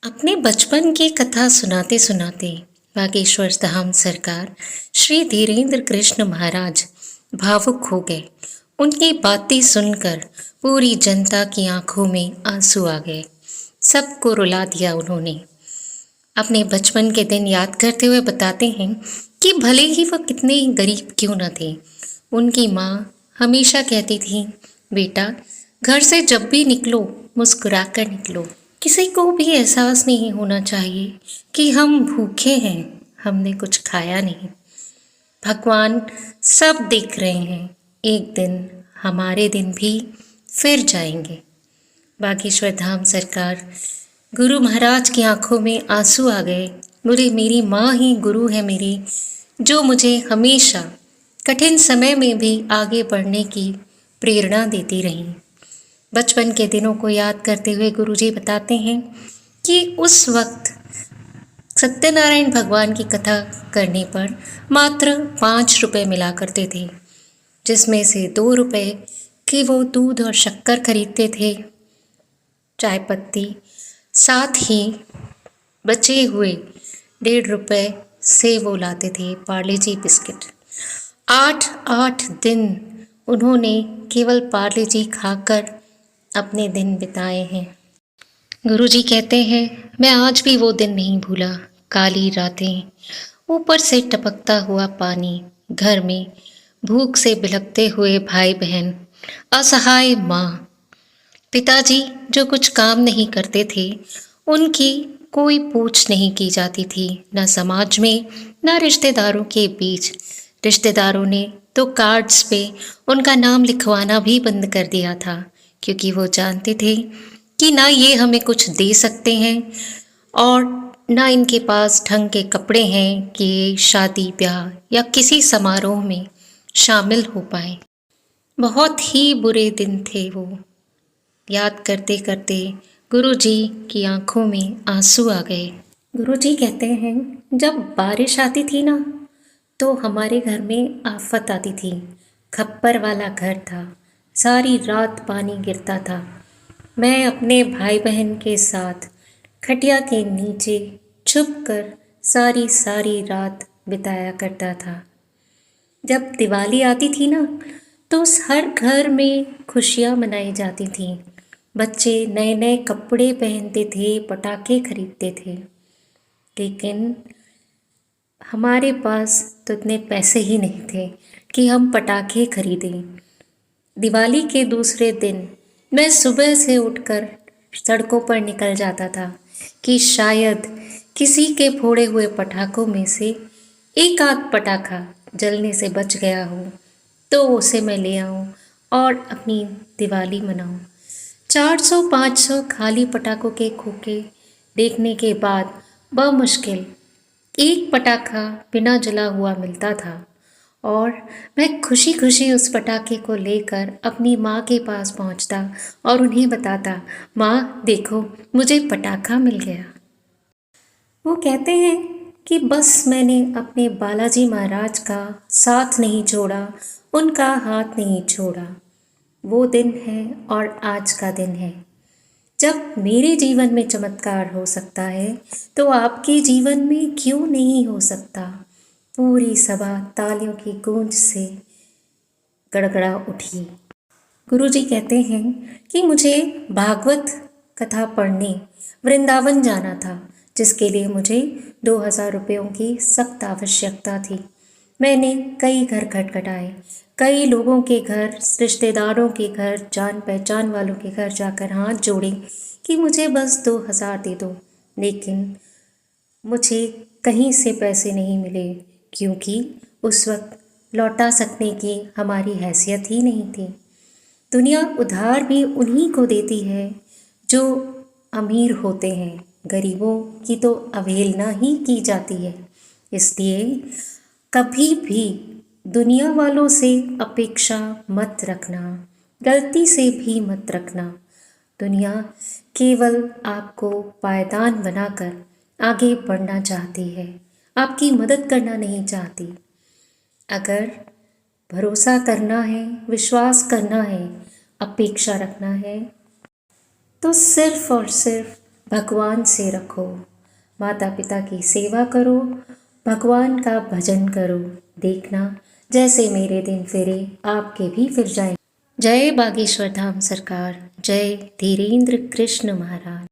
अपने बचपन की कथा सुनाते सुनाते बागेश्वर धाम सरकार श्री धीरेन्द्र कृष्ण महाराज भावुक हो गए। उनकी बातें सुनकर पूरी जनता की आंखों में आंसू आ गए। सबको रुला दिया उन्होंने। अपने बचपन के दिन याद करते हुए बताते हैं कि भले ही वह कितने ही गरीब क्यों न थे, उनकी माँ हमेशा कहती थी, बेटा घर से जब भी निकलो मुस्कुरा कर निकलो। किसी को भी एहसास नहीं होना चाहिए कि हम भूखे हैं, हमने कुछ खाया नहीं। भगवान सब देख रहे हैं, एक दिन हमारे दिन भी फिर जाएंगे। बागेश्वर धाम सरकार गुरु महाराज की आंखों में आंसू आ गए। बोले, मेरी माँ ही गुरु है मेरी, जो मुझे हमेशा कठिन समय में भी आगे बढ़ने की प्रेरणा देती रही। बचपन के दिनों को याद करते हुए गुरुजी बताते हैं कि उस वक्त सत्यनारायण भगवान की कथा करने पर मात्र 5 रुपये मिला करते थे, जिसमें से 2 रुपये कि वो दूध और शक्कर खरीदते थे, चाय पत्ती, साथ ही बचे हुए 1.5 रुपये से वो लाते थे पार्ले जी बिस्किट। 8 दिन उन्होंने केवल पार्ले जी खाकर अपने दिन बिताए हैं। गुरुजी कहते हैं, मैं आज भी वो दिन नहीं भूला। काली रातें, ऊपर से टपकता हुआ पानी, घर में भूख से बिलखते हुए भाई बहन, असहाय माँ, पिताजी जो कुछ काम नहीं करते थे, उनकी कोई पूछ नहीं की जाती थी, न समाज में न रिश्तेदारों के बीच। रिश्तेदारों ने तो कार्ड्स पे उनका नाम लिखवाना भी बंद कर दिया था, क्योंकि वो जानते थे कि ना ये हमें कुछ दे सकते हैं और ना इनके पास ढंग के कपड़े हैं कि शादी ब्याह या किसी समारोह में शामिल हो पाए। बहुत ही बुरे दिन थे वो। याद करते करते गुरुजी की आंखों में आंसू आ गए। गुरुजी कहते हैं, जब बारिश आती थी ना, तो हमारे घर में आफत आती थी। खप्पर वाला घर था, सारी रात पानी गिरता था। मैं अपने भाई बहन के साथ खटिया के नीचे छुपकर सारी सारी रात बिताया करता था। जब दिवाली आती थी ना, तो हर घर में खुशियाँ मनाई जाती थी। बच्चे नए नए कपड़े पहनते थे, पटाखे खरीदते थे, लेकिन हमारे पास तो इतने पैसे ही नहीं थे कि हम पटाखे खरीदें। दिवाली के दूसरे दिन मैं सुबह से उठकर सड़कों पर निकल जाता था कि शायद किसी के फोड़े हुए पटाखों में से एक आध पटाखा जलने से बच गया हो, तो उसे मैं ले आऊं और अपनी दिवाली मनाऊं। 400-500 खाली पटाखों के खोखे देखने के बाद बमुश्किल एक पटाखा बिना जला हुआ मिलता था, और मैं खुशी खुशी उस पटाखे को लेकर अपनी माँ के पास पहुँचता और उन्हें बताता, माँ देखो मुझे पटाखा मिल गया। वो कहते हैं कि बस मैंने अपने बालाजी महाराज का साथ नहीं छोड़ा, उनका हाथ नहीं छोड़ा। वो दिन है और आज का दिन है। जब मेरे जीवन में चमत्कार हो सकता है, तो आपके जीवन में क्यों नहीं हो सकता। पूरी सभा तालियों की गूंज से गड़गड़ा उठी। गुरुजी कहते हैं कि मुझे भागवत कथा पढ़ने वृंदावन जाना था, जिसके लिए मुझे 2000 रुपयों की सख्त आवश्यकता थी। मैंने कई घर खटखटाए, कई लोगों के घर, रिश्तेदारों के घर, जान पहचान वालों के घर जाकर हाथ जोड़े कि मुझे बस 2000 दे दो, लेकिन मुझे कहीं से पैसे नहीं मिले, क्योंकि उस वक्त लौटा सकने की हमारी हैसियत ही नहीं थी। दुनिया उधार भी उन्हीं को देती है जो अमीर होते हैं, गरीबों की तो अवहेलना ही की जाती है। इसलिए कभी भी दुनिया वालों से अपेक्षा मत रखना, गलती से भी मत रखना। दुनिया केवल आपको पायदान बनाकर आगे बढ़ना चाहती है, आपकी मदद करना नहीं चाहती। अगर भरोसा करना है, विश्वास करना है, अपेक्षा रखना है, तो सिर्फ और सिर्फ भगवान से रखो। माता पिता की सेवा करो, भगवान का भजन करो। देखना जैसे मेरे दिन फिरे आपके भी फिर जाए। जय बागेश्वर धाम सरकार, जय धीरेन्द्र कृष्ण महाराज।